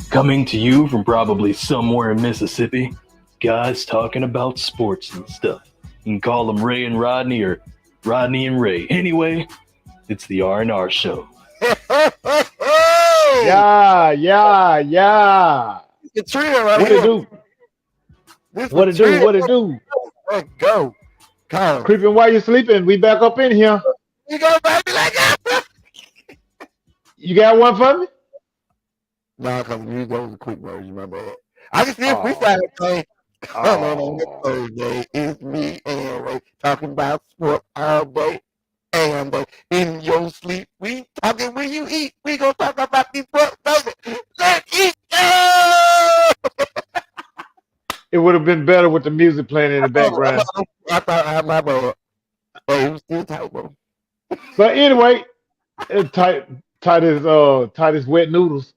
Coming to you from probably somewhere in Mississippi, guys talking about sports and stuff. You can call them Ray and Rodney or Rodney and Ray. Anyway, it's the R&R show. Yeah. The trio right What here. it do? This What the it do? trio. What it do? Let's go. Come. Creeping while you're sleeping. We back up in here. You go, baby, like that. You got one for me? No, because you go the quick version, my bad. I can still Oh. freestyle thing. Come on Oh. this Thursday. It's me and Ray talking about sport all day. And in your sleep, we talking when you eat. We gonna talk about these sports, baby. Let's eat. It would have been better with the music playing in the background. I thought I had my bad. Oh, it was still tight, bro. But anyway, tight as wet noodles.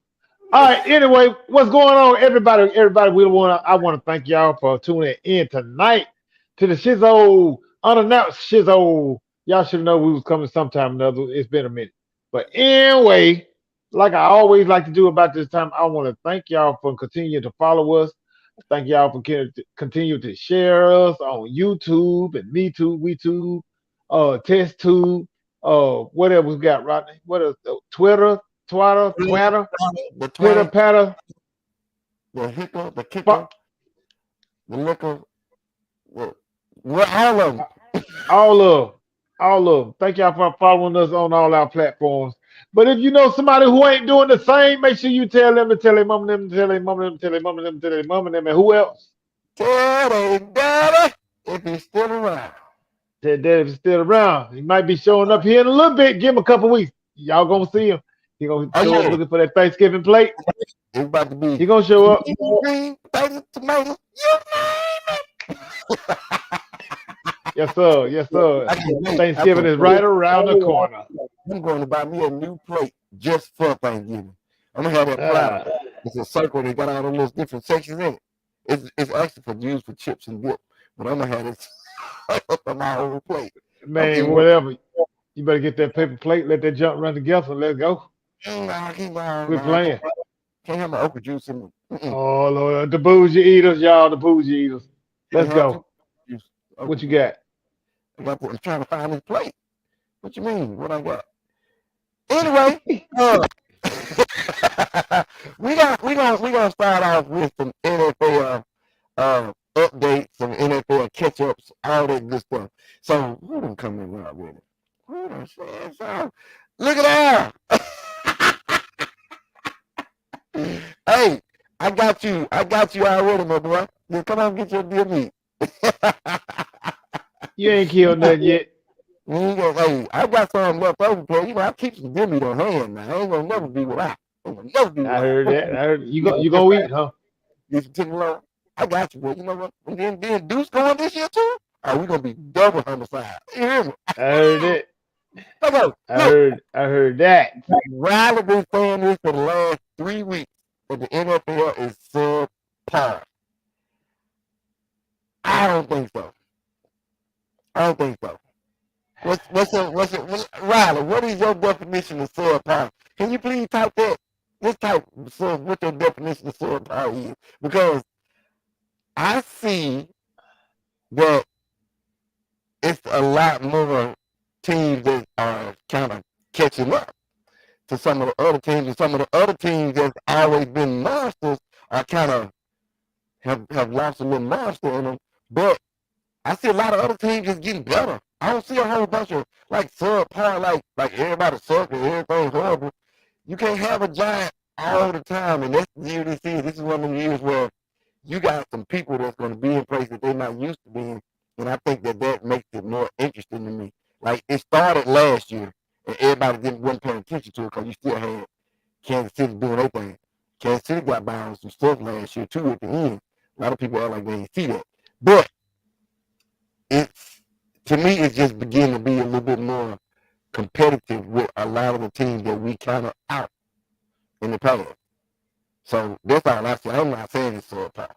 All right. Anyway, what's going on, everybody? I want to thank y'all for tuning in tonight to the Shizzo unannounced Shizzo. Y'all should know we was coming sometime or another. It's been a minute. But anyway, like I always like to do about this time, I want to thank y'all for continuing to follow us. Thank y'all for continue to share us on YouTube and WeTube, TestTube, whatever we got, Rodney. What else? Twitter, The Twitter, twang, Patter, the hicker, the kicker, the liquor, what all of them. all of them. Thank y'all for following us on all our platforms. But if you know somebody who ain't doing the same, make sure you tell them to tell their mom, them to tell their mom, them to tell their mom, them to tell their mom, and them, and who else? Tell they daddy if he's still around. Tell Dad if he's still around. He might be showing up here in a little bit. Give him a couple weeks. Y'all gonna see him. He gonna show up looking for that Thanksgiving plate. It's about to be. He gonna show up. Green, potatoes, tomatoes, you name it. Yes, sir. Yes, sir. I can't wait. Thanksgiving is right around the corner. I'm going to buy me a new plate just for Thanksgiving. I'm gonna have that platter. It's a circle. They got all those different sections in it. It's actually for used for chips and dip, but I'm gonna have it for my whole plate. Man, whatever. You better get that paper plate. Let that junk run together. Let's go. We're playing. Can't have my okra juice in it. Oh Lord, the bougie eaters, y'all, the bougie eaters. Let's go. What you got? I'm trying to find this plate. What you mean? What I got? Anyway, we gonna start off with some NFL updates, some NFL catch-ups, all that good stuff. So who done come in right with it? Who done said so? Look at that! Hey, I got you already, my boy. Then come on, get your deal meat. You ain't killed nothing yet. Hey, I got some left over, bro. You know, I keep some deal meat on hand now. I ain't gonna never be without. I heard that. I heard you gonna eat, huh? Get some Timberland. I got you, bro. You know what? And then Deuce going this year too. Oh, we gonna be double homicide. You hear me? I heard it. Okay, I heard that. Riley been saying this for the last 3 weeks, but the NFL is subpar. I don't think so. Riley, what is your definition of subpar? Can you please type that? Just type what your definition of subpar is. Because I see that it's a lot more teams that are kind of catching up to some of the other teams, and some of the other teams that's always been monsters are kind of have lost a little monster in them. But I see a lot of other teams just getting better. I don't see a whole bunch of like subpar, like everybody sucks and everything horrible. You can't have a giant all the time, and that's the year this is. This is one of the years where you got some people that's going to be in place that they're not used to being, and I think that makes it more interesting to me. Like it started last year, and everybody wasn't paying attention to it because you still had Kansas City doing their thing. Kansas City got by on some stuff last year too at the end. A lot of people act like they didn't see that, but to me it's just beginning to be a little bit more competitive with a lot of the teams that we kind of out in the past. So that's all I say. I'm not saying it's subpar.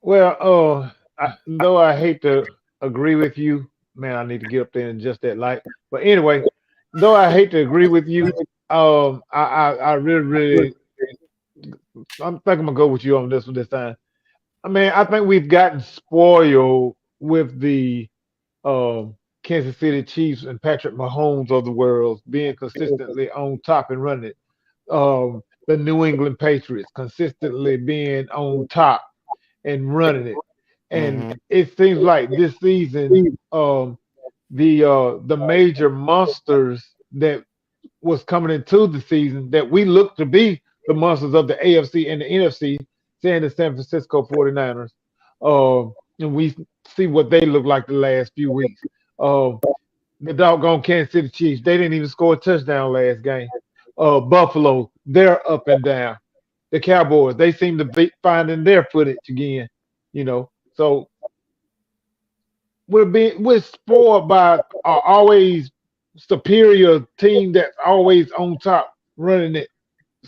Well, though I hate to agree with you, man, I need to get up there in just that light. But anyway, though I hate to agree with you, I really, I'm think I'm gonna go with you on this one this time. I mean, I think we've gotten spoiled with the Kansas City Chiefs and Patrick Mahomes of the world being consistently on top and running it. The New England Patriots consistently being on top and running it. And Mm-hmm. it seems like this season, the major monsters that was coming into the season that we look to be the monsters of the AFC and the NFC, saying the San Francisco 49ers. And we see what they look like the last few weeks. Uh, the doggone Kansas City Chiefs, they didn't even score a touchdown last game. Buffalo, they're up and down. The Cowboys, they seem to be finding their footage again, you know. So we're spoiled by always superior team that's always on top, running it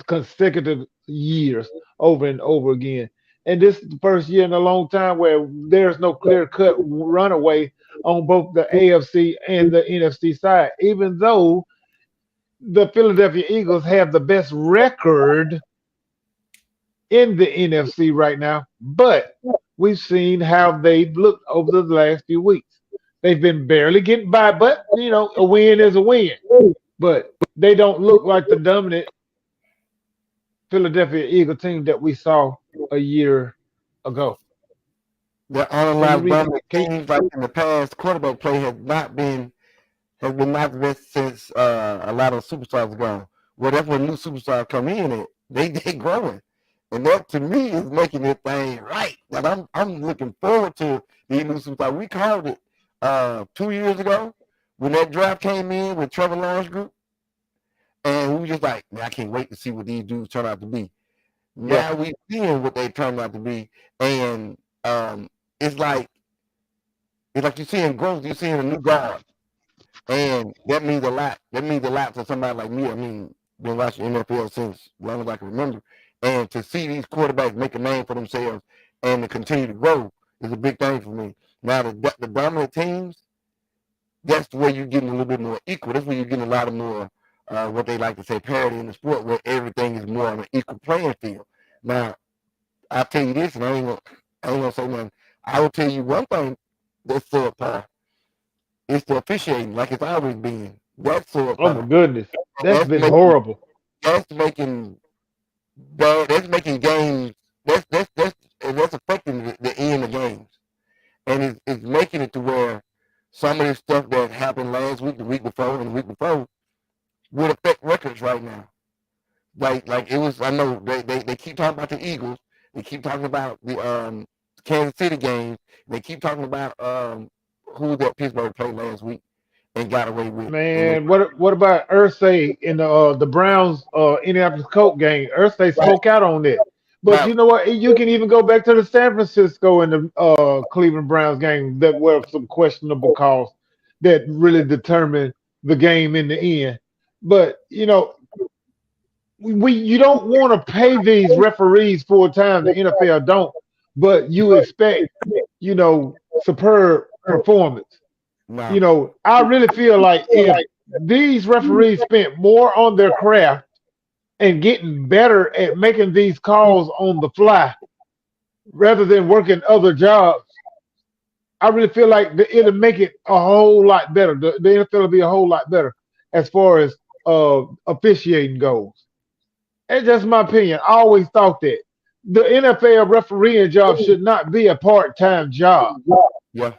consecutive years over and over again. And this is the first year in a long time where there's no clear cut runaway on both the AFC and the NFC side, even though the Philadelphia Eagles have the best record in the NFC right now. But we've seen how they've looked over the last few weeks. They've been barely getting by, but you know, a win is a win. But they don't look like the dominant Philadelphia Eagle team that we saw a year ago. The only Can you lot read? of teams like in the past, quarterback play has been not the best since a lot of superstars are gone. Well, that's when new superstars come in and they growing. And that to me is making this thing right. Like I'm looking forward to these new superstars. We called it 2 years ago when that draft came in with Trevor Lawrence group. And we were just like, man, I can't wait to see what these dudes turn out to be. Yeah, Now we seeing what they turned out to be. And it's like you're seeing growth, you're seeing a new guard. And that means a lot. That means a lot to somebody like me. I mean, been watching NFL since long as I can remember. And to see these quarterbacks make a name for themselves and to continue to grow is a big thing for me. Now, the dominant teams, that's where you're getting a little bit more equal. That's where you're getting a lot of more, what they like to say, parity in the sport, where everything is more on an equal playing field. Now, I'll tell you this, and I ain't gonna say nothing. I will tell you one thing that's subpar. It's the officiating, like it's always been. That's oh my subpar. goodness, that's That's been making horrible. that's making bad. That's making games. That's affecting the end of games, and it's making it to where some of this stuff that happened last week, the week before, and the week before would affect records right now. Like it was. I know they keep talking about the Eagles. They keep talking about the Kansas City games. They keep talking about who that Pittsburgh played last week and got away with. And Man, what about Ursay in the Browns Indianapolis Colts game? Ursay right spoke out on it. But now, you know what? You can even go back to the San Francisco and the Cleveland Browns game that were some questionable calls that really determined the game in the end. But you know, we you don't want to pay these referees full time. The NFL don't, but you expect superb performance. now, I really feel like if these referees spent more on their craft and getting better at making these calls on the fly rather than working other jobs, I really feel like it'll make it a whole lot better. The NFL will be a whole lot better as far as officiating goes. It's just my opinion. I always thought that the NFL refereeing job should not be a part-time job. yeah,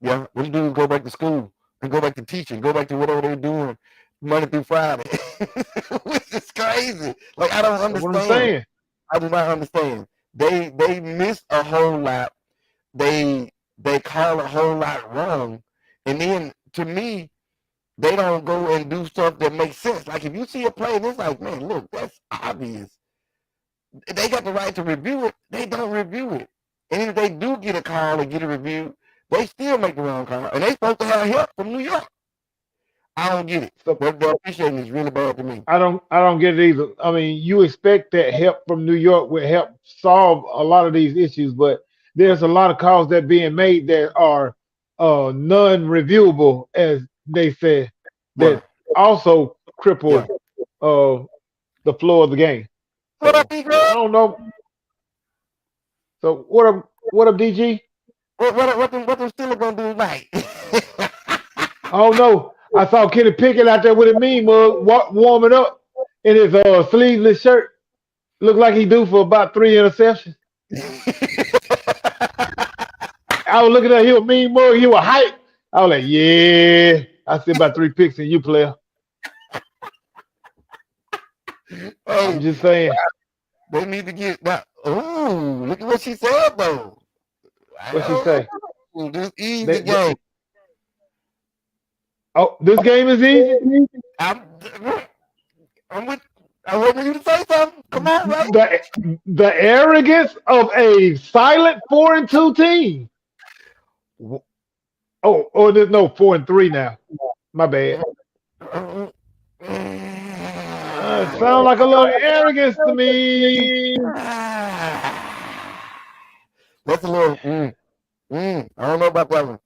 yeah. Them dudes go back to school and go back to teaching, go back to whatever they're doing Monday through Friday, which is crazy. Like I don't That's what I'm understand. saying. I do not understand. They miss a whole lot. They call a whole lot wrong, and then to me, they don't go and do stuff that makes sense. Like if you see a play, and it's like, man, look, that's obvious. They got the right to review it. They don't review it, and if they do get a call and get a review, they still make the wrong call, and they supposed to have help from New York. I don't get it. So The officiating is really bad to me. I don't get it either. I mean, you expect that help from New York would help solve a lot of these issues, but there's a lot of calls that being made that are non-reviewable, as they say. that also crippled the flow of the game. What So, up, D I Greg? don't know. So what up, DG? What them Steelers gonna do tonight? Oh no, I saw Kenny Pickett out there with a mean mug warming up in his sleeveless shirt. Looked like he due for about 3 interceptions. I was looking at him, mean mug, he was hype. I was like, yeah, I see about 3 picks in you, player. I'm just saying. They need to get that. Ooh, look at what she said though. What she say? This easy game. Oh, this game is easy. I'm waiting for you to say something. Come on, right? The arrogance of a silent 4-2 team. Oh, there's no 4-3 now. My bad. Sound like a little arrogance to me. That's a little. I don't know about that one.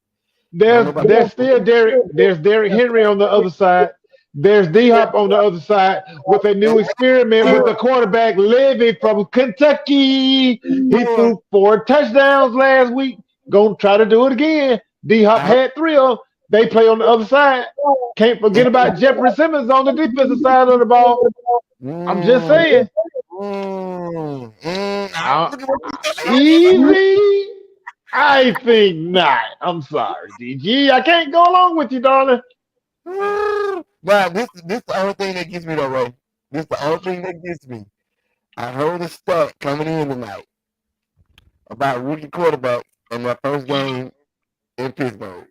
There's still Derrick Henry on the other side. There's D-Hop on the other side with a new experiment with the quarterback Levy from Kentucky. He threw 4 touchdowns last week. Gonna try to do it again. D-Hop had 3 of them. They play on the other side. Can't forget about Jeffrey Simmons on the defensive side of the ball. I'm just saying. Easy? I think not. I'm sorry, DG. I can't go along with you, darling. But this is the only thing that gets me though, Ray. This is the only thing that gets me. I heard a stat coming in tonight about rookie quarterback in their first game in Pittsburgh.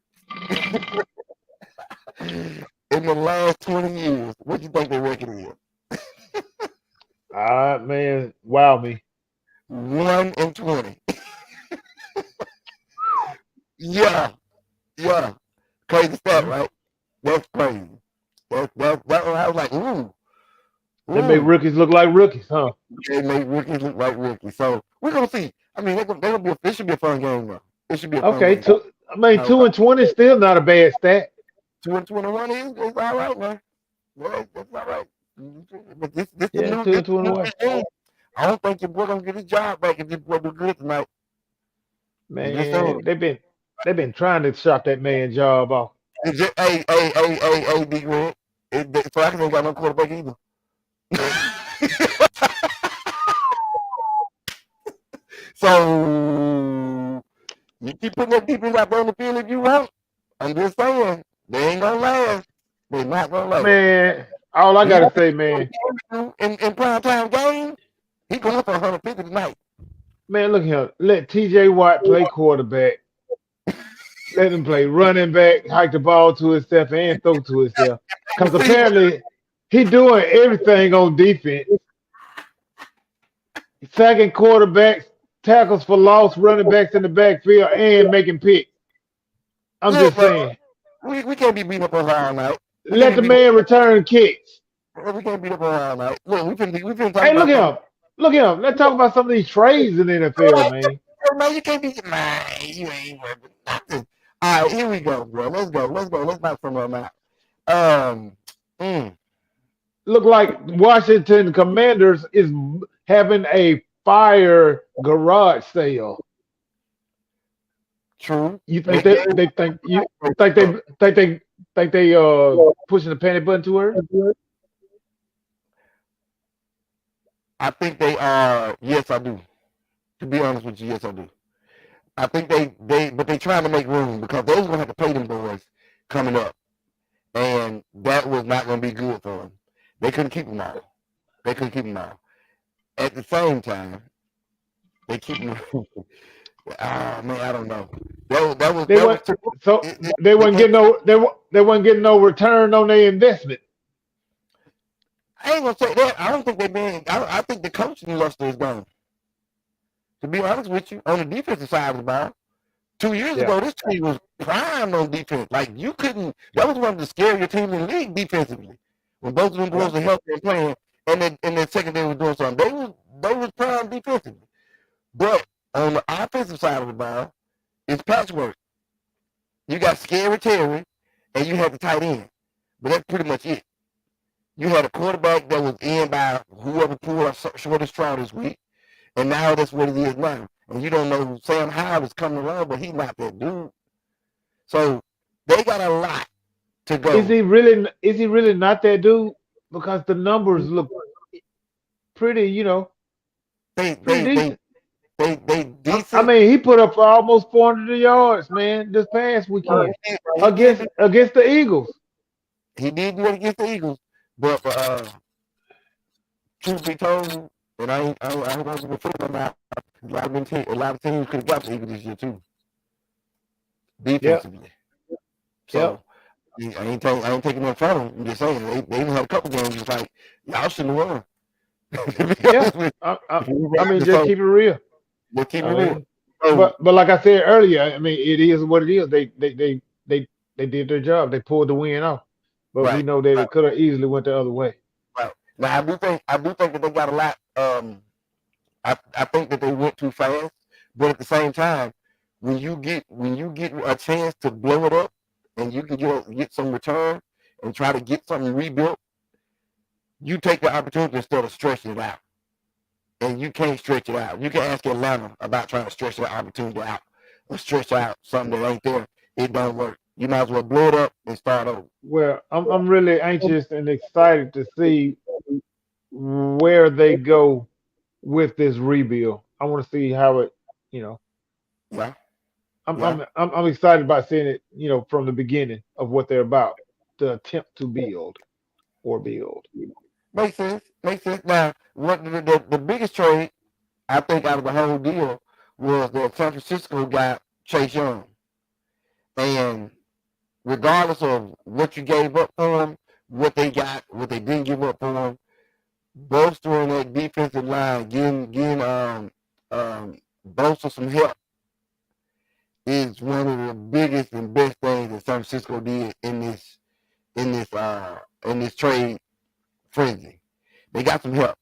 In the last 20 years, what do you think their record is? Man, wow me. 1-20. Yeah. Crazy stat, right? That's crazy. That I was like, ooh. They make rookies look like rookies, huh? They make rookies look like rookies. So we're gonna see. I mean, it should be a fun game, though. It should be a fun game. 2-20 is still not a bad stat. 2-21 is all right, man. Yeah, that's all right. But this 2-21. I don't think your boy gonna get his job back if this boy do good tonight. Man, they've been trying to shop that man job off. Hey, Big Red. So I ain't got no quarterback either. So you keep putting that defense out there on the field if you want. I'm just saying, they ain't gonna last. They're not gonna last. Man, all I gotta say, man. In prime time game, he going for 150 tonight. Man, look here. Let TJ Watt play quarterback. Let him play running back, hike the ball to himself, and throw to himself. Because apparently he doing everything on defense. Second quarterbacks, tackles for loss, running backs in the backfield, and making picks. I'm just saying. We can't be beat up on all night. Let the man return kicks. We can't beat up on all night. Look, we can talk Hey, look at him. Look at him. Let's talk about some of these trades in the NFL, man. Man, you can't be you ain't working nothing. All right, here we go, bro. Let's go. Let's knock some of them out. Look like Washington Commanders is having a fire garage sale. True. You think they pushing the panic button to her? I think they are. Yes, I do. To be honest with you, yes, I do. I think but they trying to make room because they was gonna have to pay them boys coming up, and that was not gonna be good for them. They couldn't keep them all. At the same time, they keep them. Man, I don't know. They wasn't getting no return on their investment. I ain't gonna say that. I don't think I think the coaching luster is gone. To be honest with you, on the defensive side of the ball, 2 years ago, this team was primed on defense. Like you couldn't. That was one of the scarier teams in the league defensively. When both of them boys were healthy and playing, and then secondary was doing something. They was primed defensively. But on the offensive side of the ball, it's patchwork. You got Scary Terry, and you have the tight end. but that's pretty much it. You had a quarterback that was in by whoever pulled a shortest straw this week, and now that's what it is now. And you don't know Sam Howell is coming along, but he's not that dude. So they got a lot to go. Is he really not that dude? Because the numbers look pretty, They pretty they decent. they I decent. mean, he put up almost 400 yards, man, this past weekend against the Eagles. He did do it against the Eagles, but truth be told, and I want to be football about a lot of teams could have got the Eagles this year too, defensively. So I ain't taking no from them. I'm just saying they even had a couple games just like y'all shouldn't have won. Yeah, I mean, just keep it real. Just keep I it mean, real. So, but like I said earlier, I mean, it is what it is. They did their job. They pulled the win off, but we right, know that right, it could have easily went the other way. right. Now I do think that they got a lot. I think that they went too fast, but at the same time, when you get a chance to blow it up, and you can get some return and try to get something rebuilt, you take the opportunity instead of stretching it out. And you can't stretch it out. You can ask Atlanta about trying to stretch that opportunity out or stretch out something that ain't there. It don't work. You might as well blow it up and start over. Well, I'm really anxious and excited to see where they go with this rebuild. I want to see how it, you know, Yeah, I'm yeah. I'm excited about seeing it, from the beginning of what they're about, to attempt to build or build. Makes sense. Makes sense. Now, what the biggest trade I think out of the whole deal was that San Francisco got Chase Young. And regardless of what you gave up for him, what they got, what they didn't give up for him, bolstering that defensive line, getting bolster some help is one of the biggest and best things that San Francisco did in this trade frenzy. They got some help.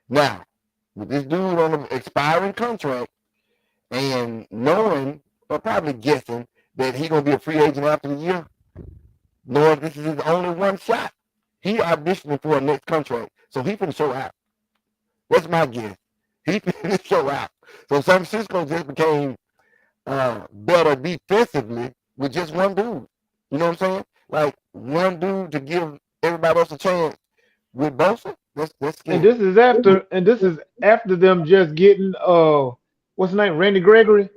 Now, with this dude on an expiring contract and knowing or probably guessing that he's gonna be a free agent after the year, knowing this is his only one shot, he auditioning for a next contract. So he finna show out. That's my guess. He finna show out. So San Francisco just became better defensively with just one dude. You know what I'm saying? Like one dude to give everybody else a chance with Bosa. That's And scary. this is after them just getting what's his name, Randy Gregory.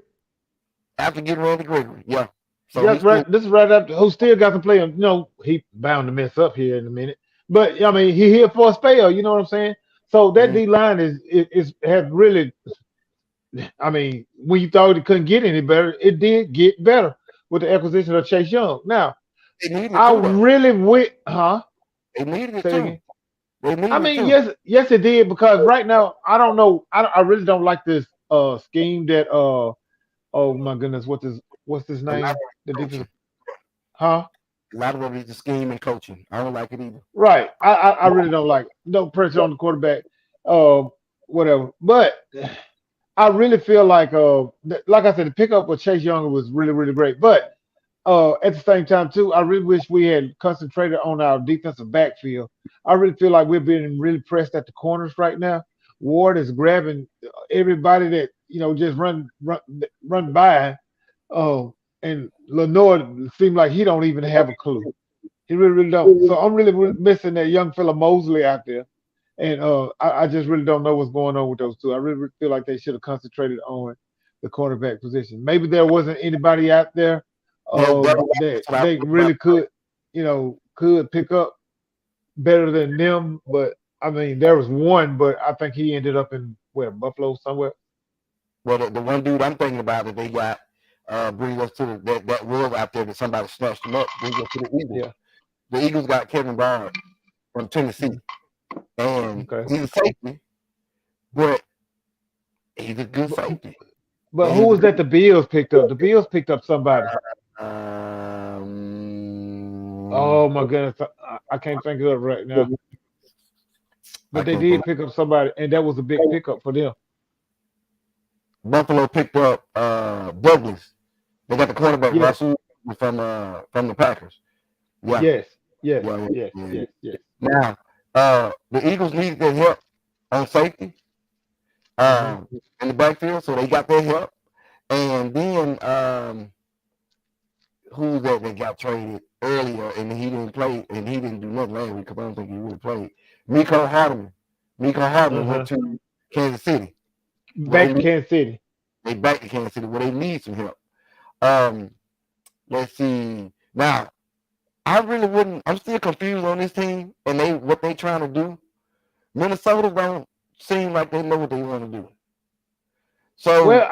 After getting Randy Gregory, yeah. So That's right. This is right after who still got to play him. He bound to mess up here in a minute. But I mean, he here for a spell. You know what I'm saying? So that D line is has really. I mean, when you thought it couldn't get any better, it did get better with the acquisition of Chase Young. Now, they needed it I too, though. really went, huh? They needed it Say it too. again. They needed I it mean, too. yes, it did, because right now I don't know. I really don't like this scheme that oh my goodness, what's his A lot name? of The coaching. defense, huh? A lot of it is the scheme and coaching. I don't like it either. Right. I really don't like it. No pressure on the quarterback, uh, whatever. But I really feel like like I said, the pickup with Chase Young was really, really great. But at the same time too, I really wish we had concentrated on our defensive backfield. I really feel like we're being really pressed at the corners right now. Ward is grabbing everybody that just run by. Oh, and Lenore seemed like he don't even have a clue. He really, really don't. So I'm really, really missing that young fella Mosley out there. And I just really don't know what's going on with those two. I really, really feel like they should have concentrated on the cornerback position. Maybe there wasn't anybody out there that That's what I they really could pick up better than them. But I mean, there was one, but I think he ended up in Buffalo somewhere. Well, the one dude I'm thinking about that they got brings us to that was out there that somebody snatched him up. Brings us to the Eagles. Yeah. The Eagles got Kevin Byard from Tennessee, and Okay. he's a safety, but he's a good safety. But who was that the Bills picked up? The Bills picked up somebody. Oh my goodness, I can't think of it right now. But they did pick up somebody, and that was a big pickup for them. Buffalo picked up Douglas. They got the quarterback Yes. Russell from the Packers. Yeah. Yes. Yes, Yeah, yes, yeah. yes, yes. Now, the Eagles needed their help on safety, Mhm. in the backfield, so they got their help. And then, who was that got traded earlier and he didn't play and he didn't do nothing last week because I don't think he really played. Mecole Hardman. Mecole Hardman went to Kansas City. Back to Kansas City. They back to Kansas City where they need some help. Let's see. Now, I really wouldn't. I'm still confused on this team and what they trying to do. Minnesota don't seem like they know what they want to do. So Well,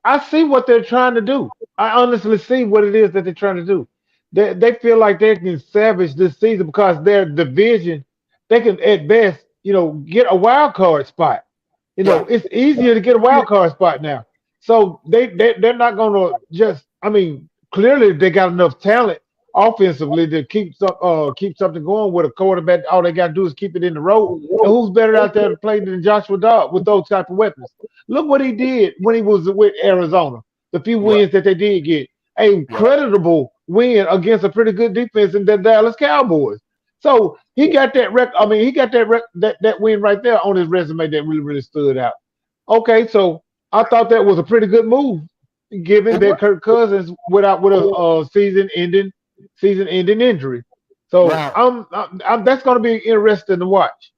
I see what they're trying to do. I honestly see what it is that they're trying to do. They feel like they can salvage this season because their division, they can at best, get a wild card spot. yeah, It's easier to get a wild card spot now. So they're not going to just. I mean, clearly they got enough talent offensively to keep something going with a quarterback. All they got to do is keep it in the road. And who's better out there to play than Joshua Dobbs with those type of weapons? Look what he did when he was with Arizona. The few yeah, wins that they did get, a yeah. creditable win against a pretty good defense in the Dallas Cowboys. So he got that he got that win right there on his resume that really really stood out. Okay, so I thought that was a pretty good move, given that Kirk Cousins with a season-ending injury. So Now, that's going to be interesting to watch.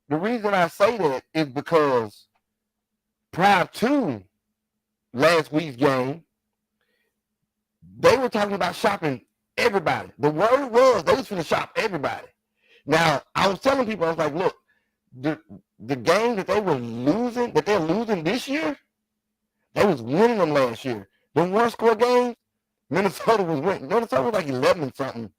the reason I say that is because prior to last week's game, they were talking about shopping everybody. The word was they was going to shop everybody. Now, I was telling people, I was like, look, the game that they're losing this year, they was winning them last year. The one-score games, Minnesota was winning. Minnesota was like 11 something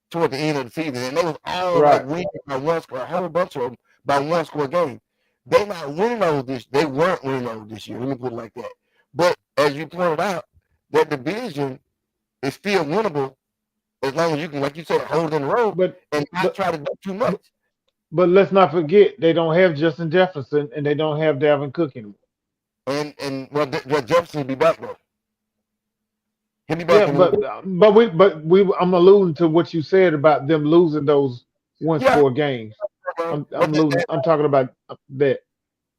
toward the end of the season, and they was all like winning by one score, a whole bunch of them by one-score games. They not winning those they weren't winning those this year. Let me put it like that. But as you pointed out, that division is still winnable as long as you can, like you said, hold in the road and not try to do too much. But let's not forget they don't have Justin Jefferson and they don't have Dalvin Cook anymore. And Jefferson will be back though. He'll be back. Yeah, I'm alluding to what you said about them losing those one-score games. I'm talking about that.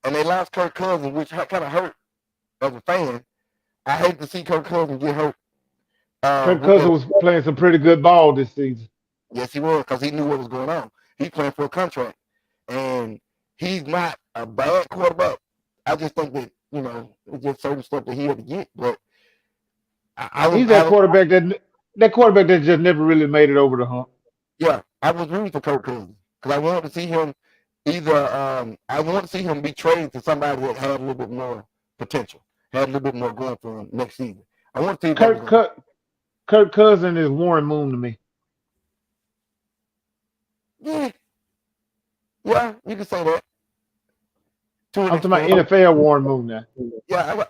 And they lost Kirk Cousins, which kind of hurt as a fan. I hate to see Kirk Cousins get hurt. Kirk Cousins was playing some pretty good ball this season. Yes, he was, because he knew what was going on. He's playing for a contract, and he's not a bad quarterback. I just think that it's just certain stuff that he had to get. But he's that quarterback that just never really made it over the hump. Yeah, I was rooting for Kirk Cousins because I wanted to see him I want to see him be traded to somebody that had a little bit more potential, had a little bit more going for him next season. I want to see Kirk Cousins is Warren Moon to me. Yeah, you can say that. I'm talking about NFL Warren Moon now. Yeah,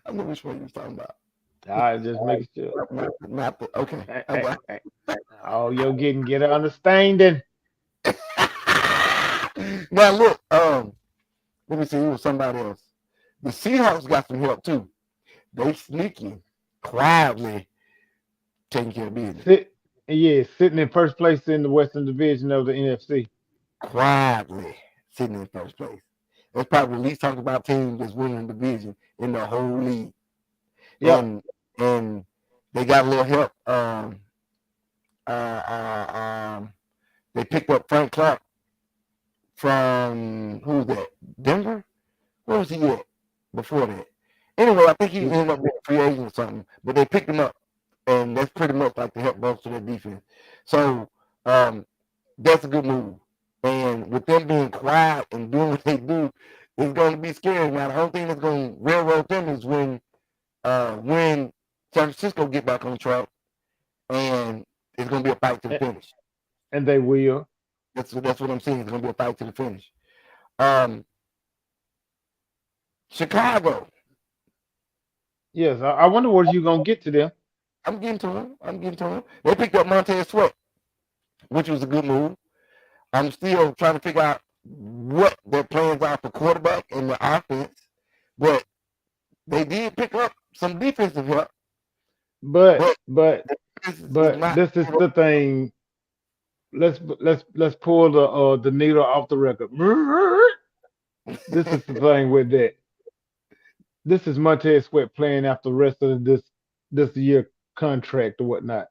I know which one you're talking about. I just make sure. Okay. Hey. Oh, you're get an understanding. Now look, let me see. It was somebody else. The Seahawks got some help too. They sneaky, quietly taking care of business. Sitting in first place in the Western Division of the NFC. Quietly sitting in first place. That's probably the least talked about team that's winning the division in the whole league. Yeah. And they got a little help. They picked up Frank Clark from who's that? Denver? Where was he at before that? Anyway, I think he ended up being a free agent or something, but they picked him up, and that's pretty much like to help bolster their defense. So that's a good move. And with them being quiet and doing what they do, it's going to be scary. Now, the whole thing that's going to railroad them is when San Francisco get back on track, and it's going to be a fight to the finish. And they will. That's what I'm saying. It's going to be a fight to the finish. Chicago. Yes, I wonder what you're going to get to them. I'm getting to them. They picked up Montez Sweat, which was a good move. I'm still trying to figure out what their plans are for quarterback and the offense, but they did pick up some defensive help. but this is but not. this is the thing. Let's pull the needle off the record. This is the thing with that. This is Montez Sweat playing after the rest of this year contract or whatnot.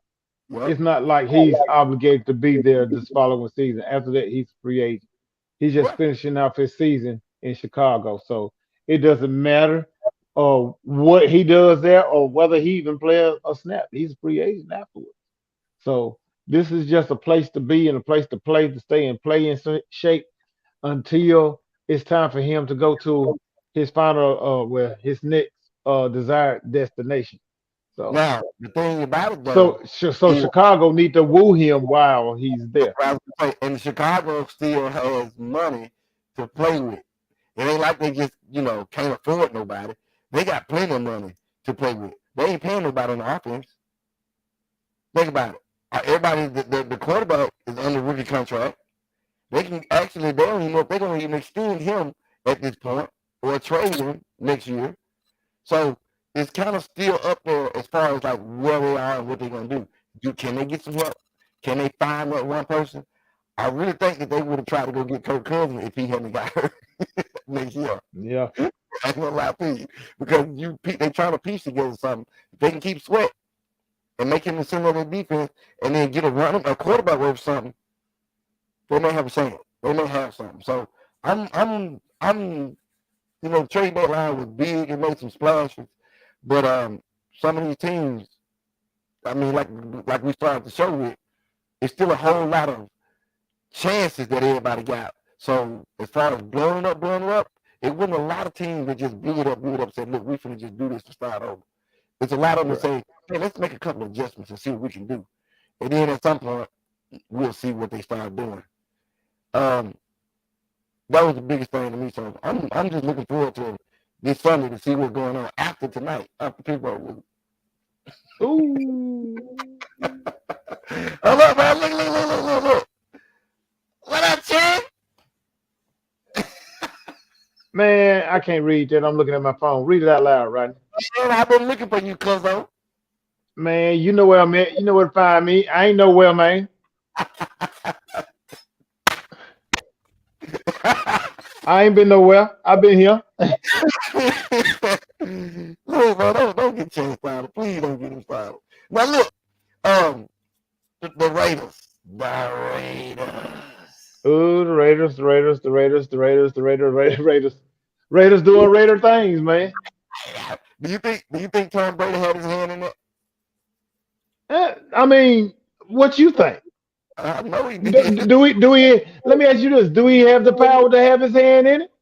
Yep. It's not like he's obligated to be there this following season. After that, he's a free agent. He's just What? finishing off his season in Chicago. So it doesn't matter what he does there or whether he even plays a snap. He's a free agent afterwards. So this is just a place to be and a place to play, to stay and play in shape until it's time for him to go to his final, his next desired destination. So Now the thing about it though, so is Chicago need to woo him while he's there. and Chicago still has money to play with. It ain't like they just can't afford nobody. They got plenty of money to play with. They ain't paying nobody on the offense. Think about it. Everybody, the quarterback is under rookie contract. They can actually, they don't even know if they're going to even extend him at this point or trade him next year. So it's kind of still up there as far as like where they are and what they're going to do. Can they get some help? Can they find that one person? I really think that they would have tried to go get Kirk Cousins if he hadn't got hurt next year. Yeah. I ain't gonna lie to you because they trying to piece together something. If they can keep Sweat and make him the center of their defense, and then get a quarterback with something, they may have a chance. They may have something. So I'm trade deadline was big and made some splashes, but some of these teams, I mean, like we started the show with, it's still a whole lot of chances that everybody got. So as far as blowing it up, it wasn't a lot of teams that just blew it up, said, look, we finna just do this to start over. It's a lot of them that say, hey, let's make a couple of adjustments and see what we can do. And then at some point, we'll see what they start doing. That was the biggest thing to me. So I'm just looking forward to this Sunday to see what's going on after tonight, after Pittsburgh week. Ooh. Oh, look, man, look. What up, Chad? Man, I can't read that. I'm looking at my phone. Read it out loud, Rodney. Man, I've been looking for you, cuzzo. Man, you know where I'm at. You know where to find me. I ain't nowhere, man. I ain't been nowhere. I've been here. Look, man, don't get Chad started. Please don't get him started. Now, look, the Raiders. Ooh, the Raiders. Raiders doing Raider things, man. Do you think Tom Brady had his hand in it? I mean, what you think? I know he did. Do we? Let me ask you this: do he have the power to have his hand in it?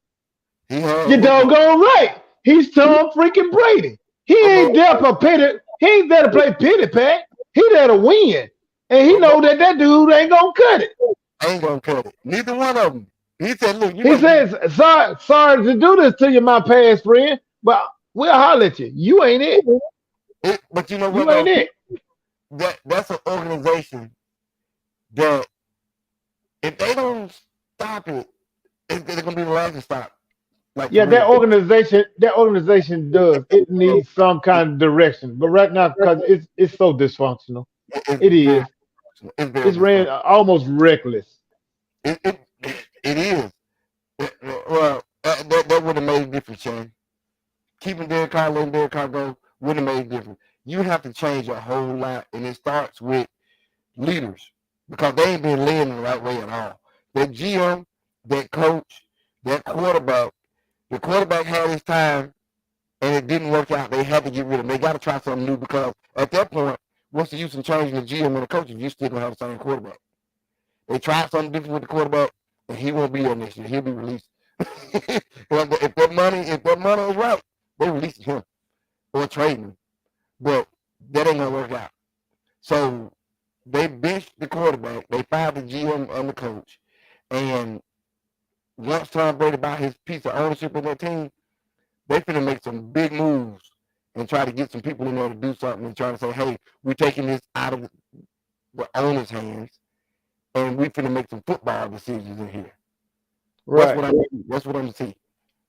He had. You doggone right. He's Tom freaking Brady. He ain't there for pity. He ain't there to play pity pat. He there to win, and he know that dude ain't gonna cut it. Ain't gonna cut it. Neither one of them. He said, "Look, He says, sorry to do this to you, my past friend, but we'll holler at you. You ain't it. But you know what? You ain't it. That's an organization that if they don't stop it, it's gonna be the last to stop. Like Yeah, that organization does. It needs some kind of direction, but right now, because it's so dysfunctional, it is. It's ran almost reckless. It is. Well, that would have made a difference, Shane. Keeping Derek Carr, letting Derek Carr go would have made a difference. You have to change a whole lot, and it starts with leaders because they ain't been leading the right way at all. That GM, that coach, that quarterback, the quarterback had his time, and it didn't work out. They had to get rid of him. They got to try something new because at that point, what's the use of changing the GM and the coach if you still don't have the same quarterback? They tried something different with the quarterback, and he won't be there next year. He'll be released. if that money is right, they release him or trade him. But that ain't gonna work out. So they benched the quarterback. They fired the GM and the coach. And once Tom Brady bought his piece of ownership in that team, they finna make some big moves and try to get some people in there to do something and try to say, hey, we're taking this out of the owner's hands and we finna make some football decisions in here. Right. That's what I'm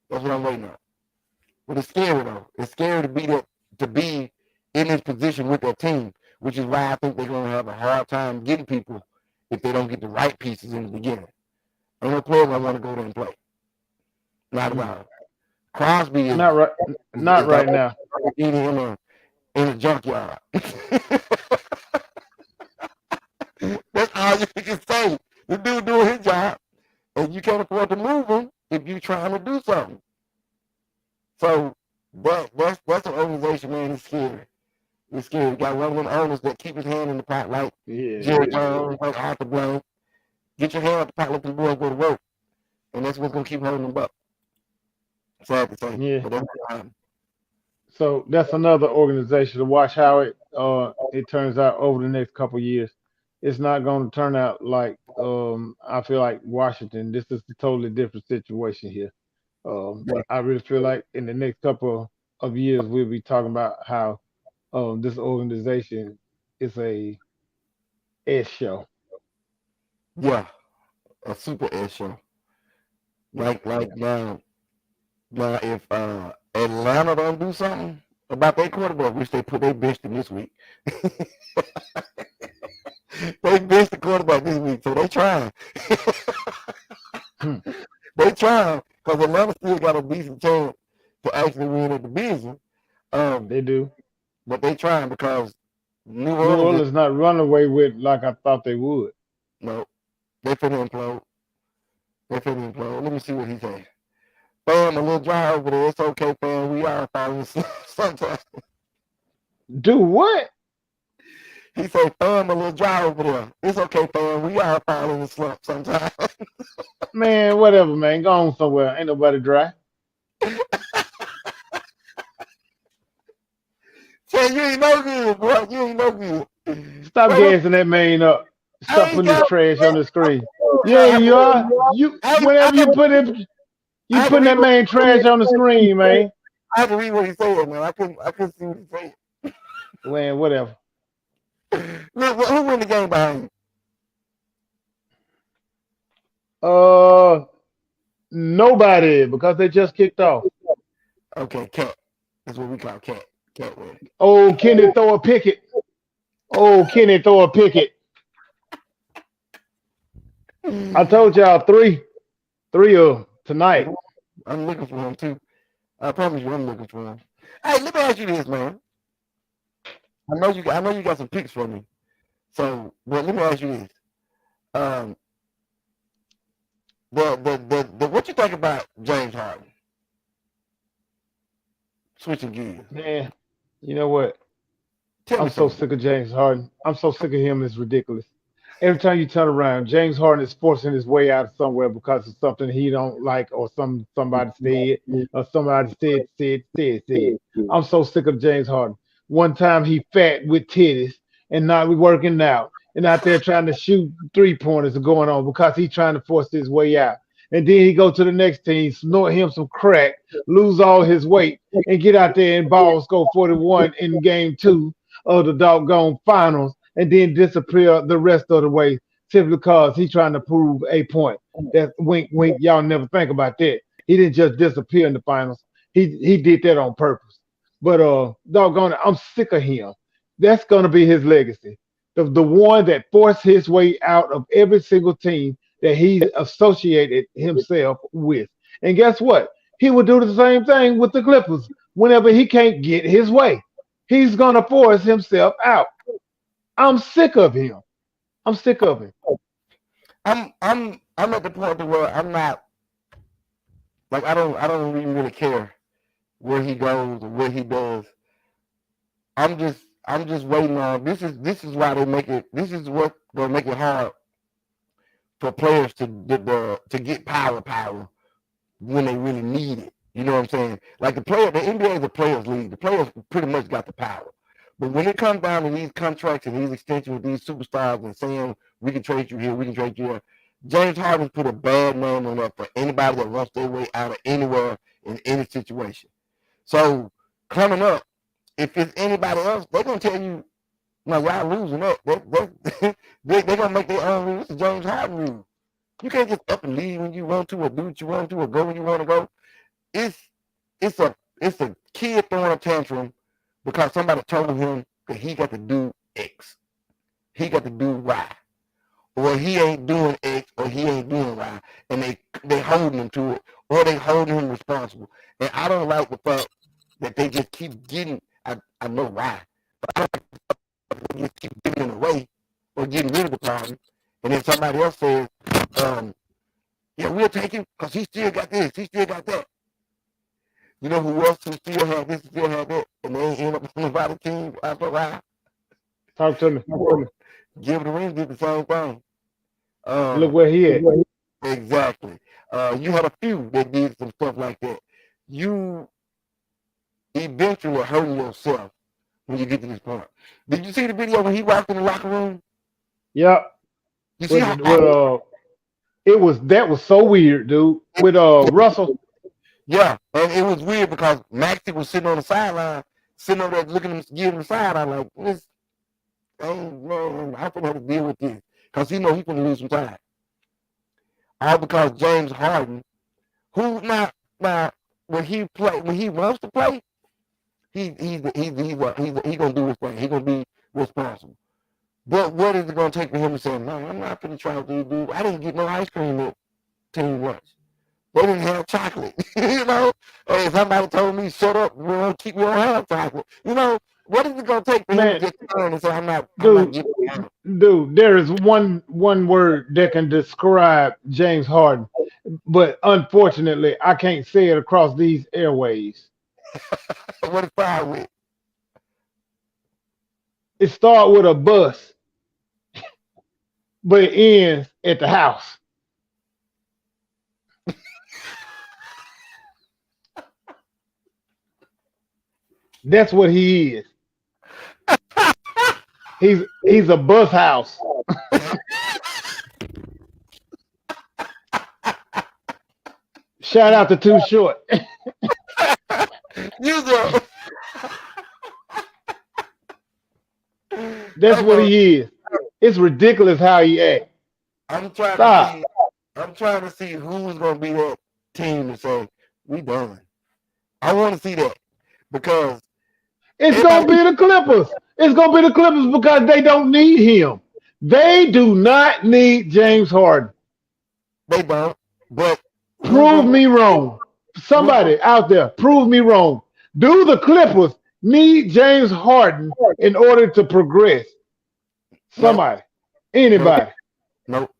That's what I'm waiting on. But it's scary though. It's scary to be in this position with their team, which is why I think they're going to have a hard time getting people if they don't get the right pieces in the beginning. Ain't no players I want to go there and play. Not at all. Crosby is not right now. Eating in a junkyard. That's all you can say. The dude doing his job, and you can't afford to move him if you're trying to do something. So that's an organization, man. It's scary. It's scary. You got one of them owners that keep his hand in the pot, like Jerry Jones, like Arthur Blank. Get your hand out the pot, let the boys go to work, and that's what's gonna keep holding them up. Sad to say. Yeah. But that's what happened. So that's another organization to watch how it turns out over the next couple of years. It's not going to turn out like I feel like Washington. This is a totally different situation here. I really feel like in the next couple of years we'll be talking about how this organization is a S show. Yeah, a super S show. Like now if Atlanta don't do something about their quarterback, which they benched him this week. They benched the quarterback this week, so they trying. They trying because Atlanta still got a decent chance to actually win the division. They do, but they trying because New New Orleans not run away with like I thought they would. No, they finna implode. Let me see what he says. Fam, a little dry over there. It's okay, fam. We are falling sometimes. Do what? He said, fam, a little dry over there. It's okay, fam. We are falling in the slump sometimes. Man, whatever, man. Go on somewhere. Ain't nobody dry. So you ain't no good, bro. You ain't no good. Stop gassing that man up. Stop putting this trash on the screen. Yeah, you are. Whenever you put it, you putting that man trash on the screen, man. I had to read what he said, man. I couldn't see what he said. Man, whatever. Look, who won the game behind you? Nobody, because they just kicked off. Okay, Cat. That's what we call Cat. Cat win. Oh, Kenny throw a picket. I told y'all three of tonight. I'm looking for him too. I promise you, I'm looking for him. Hey, let me ask you this, man. I know you got some picks for me. So, but let me ask you this. What you think about James Harden? Switching gears. Man, you know what? I'm so sick of James Harden. I'm so sick of him. It's ridiculous. Every time you turn around, James Harden is forcing his way out of somewhere because of something he don't like, or somebody said, or somebody said. I'm so sick of James Harden. One time he fat with titties and not working out and out there trying to shoot 3-pointers going on because he's trying to force his way out. And then he go to the next team, snort him some crack, lose all his weight, and get out there and ball score 41 in game 2 of the doggone finals, and then disappear the rest of the way simply because he's trying to prove a point. That wink, wink. Y'all never think about that. He didn't just disappear in the finals. He did that on purpose. But doggone it, I'm sick of him. That's gonna be his legacy. The one that forced his way out of every single team that he associated himself with. And guess what? He would do the same thing with the Clippers whenever he can't get his way. He's gonna force himself out. I'm sick of him. I'm sick of him. I'm at the point where I'm not like I don't even really care where he goes or what he does. I'm just waiting on this is why they make it. This is what gonna make it hard for players to get power when they really need it. You know what I'm saying? Like the NBA is a players' league. The players pretty much got the power. But when it comes down to these contracts and these extensions with these superstars and saying we can trade you here, we can trade you there, James Harden put a bad name on that for anybody that wants their way out of anywhere in any situation. So coming up, if it's anybody else, they're gonna tell you, no, y'all losing that. They're gonna make their own rule. It's a James Harden rule. You can't just up and leave when you want to, or do what you want to, or go when you want to go. It's a kid throwing a tantrum because somebody told him that he got to do X, he got to do Y, or he ain't doing X, or he ain't doing Y, and they holding him to it, or they holding him responsible. And I don't like the fact that they just keep getting. I know why, but I don't like they just keep giving it away or getting rid of the problem, and then somebody else says, "Yeah, we'll take him because he still got this, he still got that." You know who else who still have this, still have that, and they ain't end up on the team after a while? Talk to me. Gilbert Arenas did the same thing. Look where he at. Exactly. You had a few that did some stuff like that. You eventually hurting yourself when you get to this point. Did you see the video when he walked in the locker room? Yep. You see That was so weird, dude. With Russell. Yeah, and it was weird because Maxie was sitting on the sideline, sitting over there looking at him, giving the sideline like, this, man, I'm gonna have to deal with this because he know he's gonna lose some time. All because James Harden, who now when he wants to play, he's gonna do his thing. He's gonna be responsible. But what is it gonna take for him to say, no, I'm not gonna try to do. I didn't get no ice cream at team lunch. They didn't have chocolate, you know. Hey, somebody told me, shut up, we don't have chocolate. You know, what is it gonna take for him to just turn and say, I'm not giving it? Dude, there is one word that can describe James Harden, but unfortunately, I can't say it across these airways. What it started with? It starts with a bus, but it ends at the house. That's what he is. He's a bus house. Shout out to Too Short. That's what he is. It's ridiculous how he acts. I'm trying to see who's gonna be that team to say we done. I want to see that because it's gonna be the Clippers. It's gonna be the Clippers because they don't need him. They do not need James Harden. They don't. But prove me wrong. Somebody out there, prove me wrong. Do the Clippers need James Harden in order to progress? Somebody, anybody? Nope.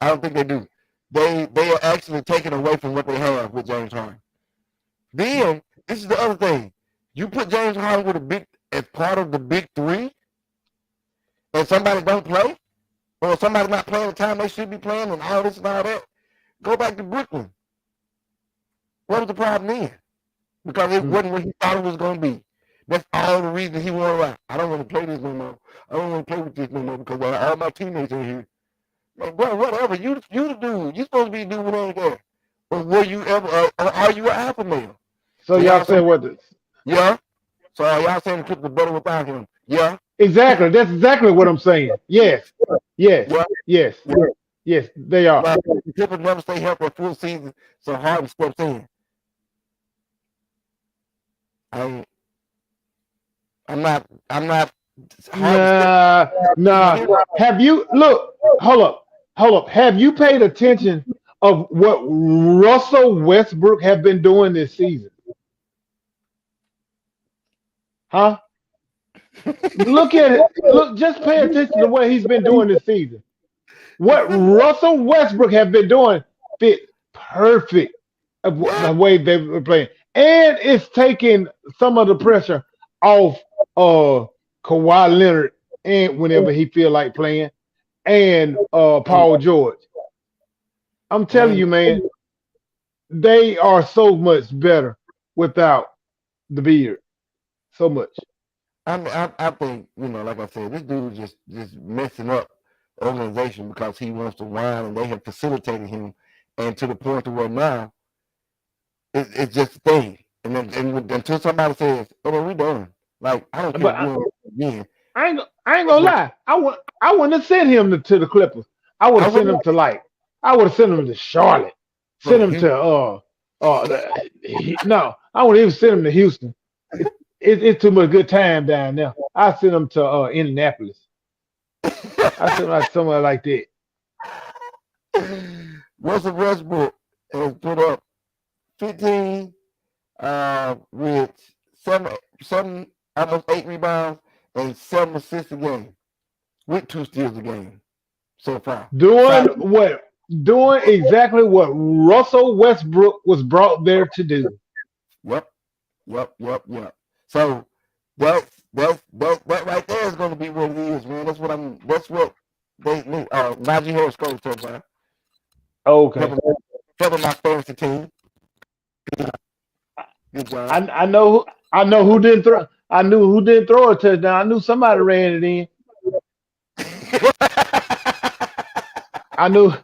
I don't think they do. They are actually taking away from what they have with James Harden. Then this is the other thing. You put James Harden with as part of the big three, and somebody don't play, or somebody not playing the time they should be playing, and all this and all that. Go back to Brooklyn. What was the problem then? Because it wasn't what he thought it was going to be. That's all the reason he wanted out. I don't want to play this no more. I don't want to play with this no more because all my teammates are here. Like, bro, whatever. You the dude. You're supposed to be doing all that. Or were you ever? Or are you an alpha male? So y'all said what? Yeah. So y'all saying the Clippers are better without him? Yeah. Exactly. That's exactly what I'm saying. Yes. Yes. Yeah. Yes. Yeah. Yes. They are. The Clippers never stay healthy a full season, so Harden steps in. I'm not. Nah. Have you hold up. Have you paid attention of what Russell Westbrook have been doing this season? Huh? Look at it. Look, just pay attention to what he's been doing this season. What Russell Westbrook have been doing fit perfect of the way they were playing. And it's taking some of the pressure off Kawhi Leonard and whenever he feel like playing, and Paul George. I'm telling you, man, they are so much better without the beard. So much. I think, like I said, this dude is just messing up organization because he wants to whine, and they have facilitated him, and to the point to where now it's just a thing. And then until somebody says, "Oh, well, we done," like I don't care again. I ain't gonna lie. I wouldn't have sent him to the Clippers. I would have sent him to I would have sent him to Charlotte. Sent him to no, I wouldn't even send him to Houston. it's too much good time down there. I send them to Indianapolis. I send them like somewhere like that. Russell Westbrook has put up 15 with seven, almost 8 rebounds and 7 assists a game, with 2 steals a game so far. Doing exactly what Russell Westbrook was brought there to do. Yep. So that right there is going to be what it is, man. That's what they Najee Harris coach so far. Okay. Cover my fantasy team. Good job. I know who didn't throw. I knew who didn't throw a touchdown. I knew somebody ran it in. I know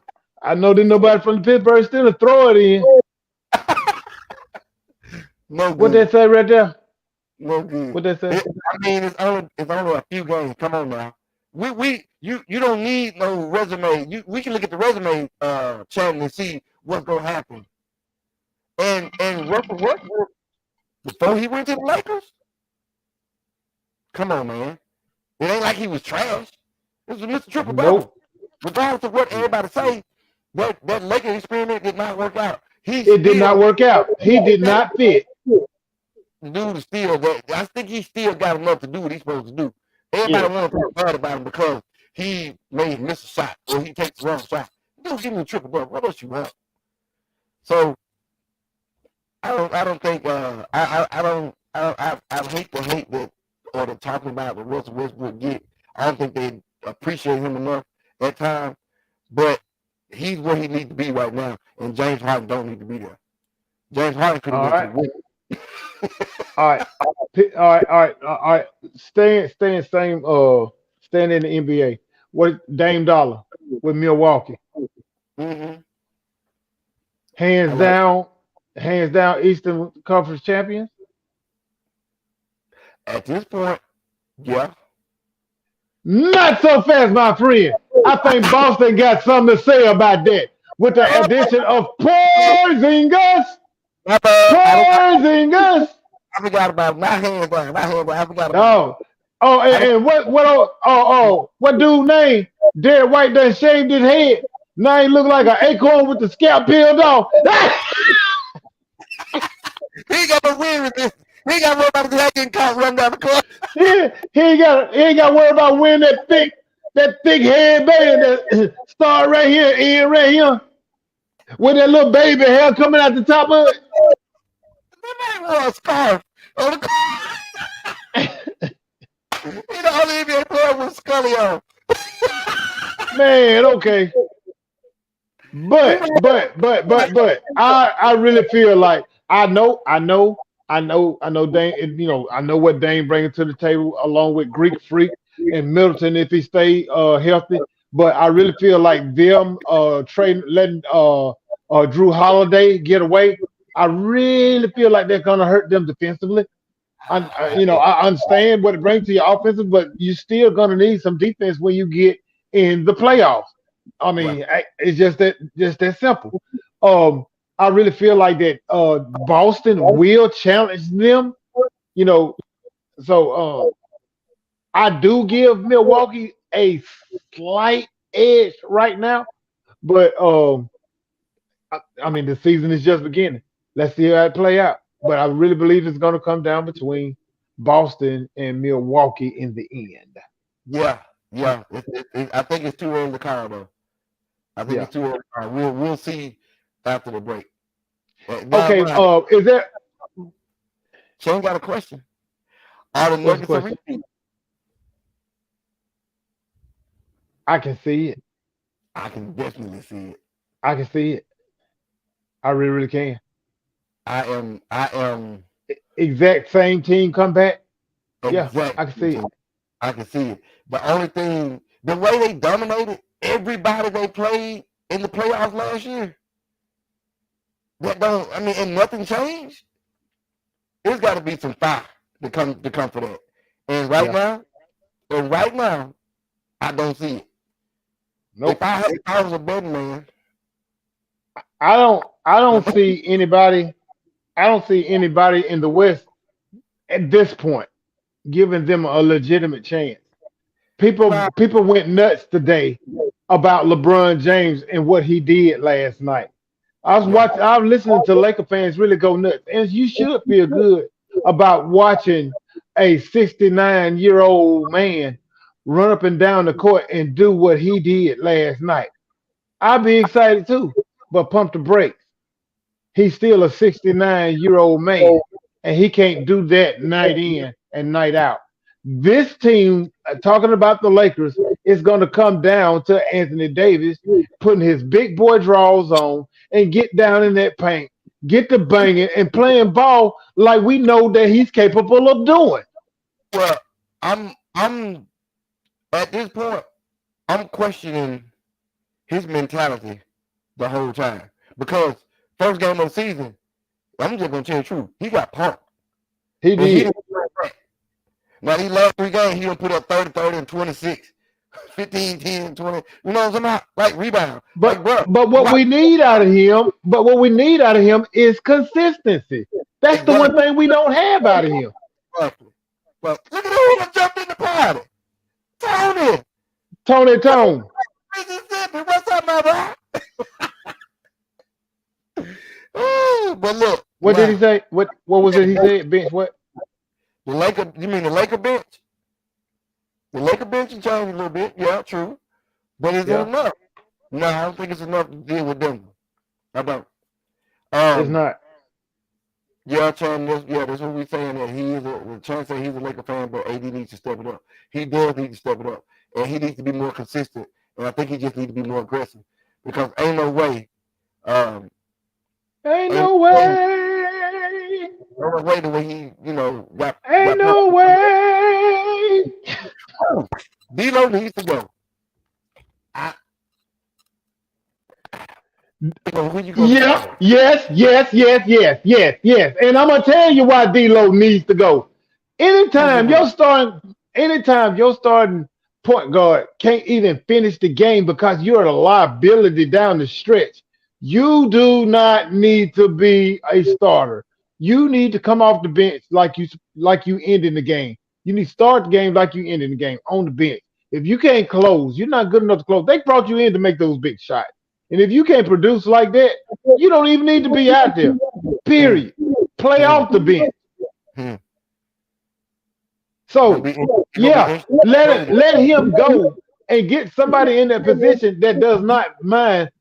didn't nobody from the Pittsburgh Steelers throw it in. No good. What they say right there? No good. What they say? I mean, it's only a few games. Come on now. You don't need no resume. We can look at the resume channel and see what's gonna happen. And Russell Westbrook, before he went to the Lakers, come on, man. It ain't like he was trash. This was Mr. Triple Double. Nope. Regardless of what everybody say, that Lakers experiment did not work out. It did not work out. He did not fit. Dude is still that. I think he still got enough to do what he's supposed to do. Everybody want to talk bad about him because he may miss a shot or he takes the wrong shot. Don't give me a triple double. What else you want? So I don't think I hate to hate that or to talk about what Russell Westbrook get. I don't think they appreciate him enough at time, but he's where he needs to be right now, and James Harden don't need to be there. James Harden could have win. All right. Staying in the NBA. What Dame Dollar with Milwaukee? Mm-hmm. Hands down, Eastern Conference champions. At this point, yeah. Not so fast, my friend. I think Boston got something to say about that with the addition of Porzingis. Porzingis. I forgot about my hands down. I forgot about. And what dude name? Derek White done shaved his head. Now he look like an acorn with the scalp peeled off. He ain't got no win with this. He ain't got to worry about that getting caught running down the court. He ain't got to worry about winning that thick headband that start right here, end right here, with that little baby hair coming out the top of it. That man wore a scarf on the court. He the only NBA player with Scully on. Man, okay. But I really feel like I know Dame, I know what Dame bringing to the table along with Greek Freak and Middleton if he stay healthy. But I really feel like them letting Drew Holiday get away. I really feel like they're gonna hurt them defensively. I understand what it brings to your offensive, but you're still gonna need some defense when you get in the playoffs. I mean, it's just that simple. I really feel like that Boston will challenge them. So I do give Milwaukee a slight edge right now, but I mean the season is just beginning. Let's see how it play out. But I really believe it's going to come down between Boston and Milwaukee in the end. Yeah. I think it's too early to call though. I think it's too early to call. We'll see after the break. Okay. Is there? Shane got a question. Are the Nuggets a repeat? I can see it. I can definitely see it. I can see it. I really can. I am exact same team come back. Exactly. Yeah, I can see it. I can see it. The only thing, the way they dominated everybody they played in the playoffs last year, and nothing changed. There's got to be some fire to come for that. And right now, I don't see it. Nope. If I was a betting man, I don't see anybody. I don't see anybody in the West at this point, giving them a legitimate chance. People Nah, people went nuts today about LeBron James and what he did last night. yeah. I was listening to Laker fans really go nuts, and you should feel good about watching a 69-year-old man run up and down the court and do what he did last night. I'd be excited too, but pump the brakes. He's still a 69-year-old man, and he can't do that night in and night out. This team, talking about the Lakers, is going to come down to Anthony Davis putting his big boy draws on and get down in that paint, get the banging, and playing ball like we know that he's capable of doing. Well, I'm at this point, I'm questioning his mentality the whole time because first game of the season, I'm just gonna tell you the truth. He got punked. He And he did. didn't play back. Now these last 3 games, he done put up 30, 30, and 26, 15, 10, 20. You know what I'm talking about? Like rebound. Like, bro, But what we need out of him, is consistency. That's the one thing we don't have out of him. Exactly. But look at who done jumped in the party. Tony. Tony Tone. Mississippi. What's up, my bro? Oh, but look. What now, did he say? What was it he said? Bench what? The Laker, you mean the Laker bench? The Laker bench has changed a little bit. Yeah, true. But is Yeah. it enough? No, I don't think it's enough to deal with them. I don't. It's not. Yeah, that's what we're saying. That he is the chance that he's a Laker fan, but AD needs to step it up. He does need to step it up, and he needs to be more consistent. And I think he just needs to be more aggressive because ain't no way, Ain't no way. the way he, Ain't no way. D'Lo needs to go. Who you gonna Yeah, go? yes. And I'm gonna tell you why D'Lo needs to go. Anytime your starting point guard can't even finish the game because you're a liability down the stretch, you do not need to be a starter. You need to come off the bench like you ended the game. You need to start the game like you ended the game on the bench. If you can't close, you're not good enough to close. They brought you in to make those big shots. And if you can't produce like that, you don't even need to be out there. Period. Play off the bench. So yeah, let him go and get somebody in that position that does not mind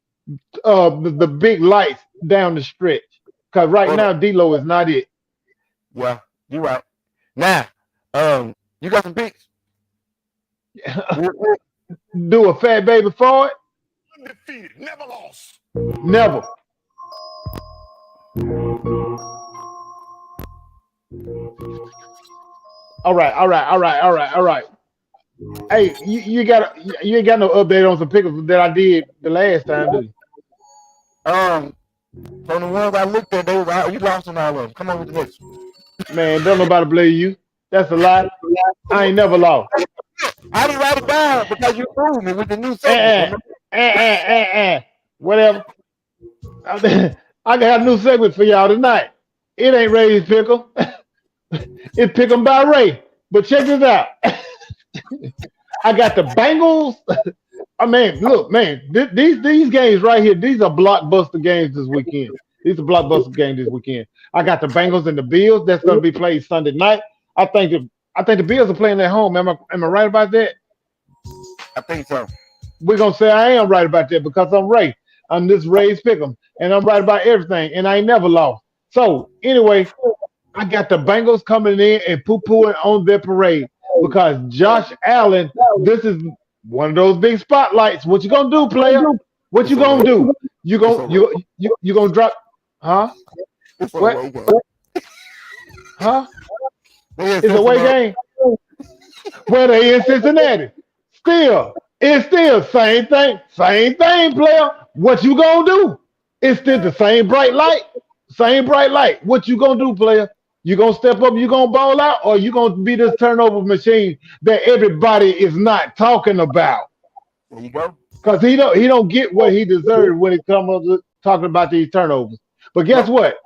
the big lights down the stretch. Because right now D'Lo is not it. Yeah, you're right. Now, you got some picks. Do a fat baby forward? Undefeated, never lost. Never. All right. Hey, you ain't got no update on some pickups that I did the last time, do you? From the ones I looked at, you lost on all of them. Come on with the next one. Man, don't nobody believe you. That's a lie. I ain't never lost. I didn't write it down because you fooled me with the new segment. Whatever. I got a new segment for y'all tonight. It ain't Ray's Pickle. It's Pick 'em by Ray. But check this out. I got the Bengals. Oh, man, look, man, these games right here, these are blockbuster games this weekend. These are blockbuster games this weekend. I got the Bengals and the Bills. That's going to be played Sunday night. I think the Bills are playing at home. Am I right about that? I think so. We're going to say I am right about that because I'm Ray. I'm this Ray's Pick'em, and I'm right about everything, and I ain't never lost. So, anyway, I got the Bengals coming in and poo-pooing on their parade because Josh Allen, this is one of those big spotlights. What you gonna do, player? What you gonna do? You gonna drop? Huh? What? Huh? It's a away game. Where they in Cincinnati? It's still same thing, player. What you gonna do? It's still the same bright light. What you gonna do, player? You gonna step up? You gonna ball out, or you gonna be this turnover machine that everybody is not talking about? There you go. Because he don't get what he deserved when it comes to talking about these turnovers. But guess what?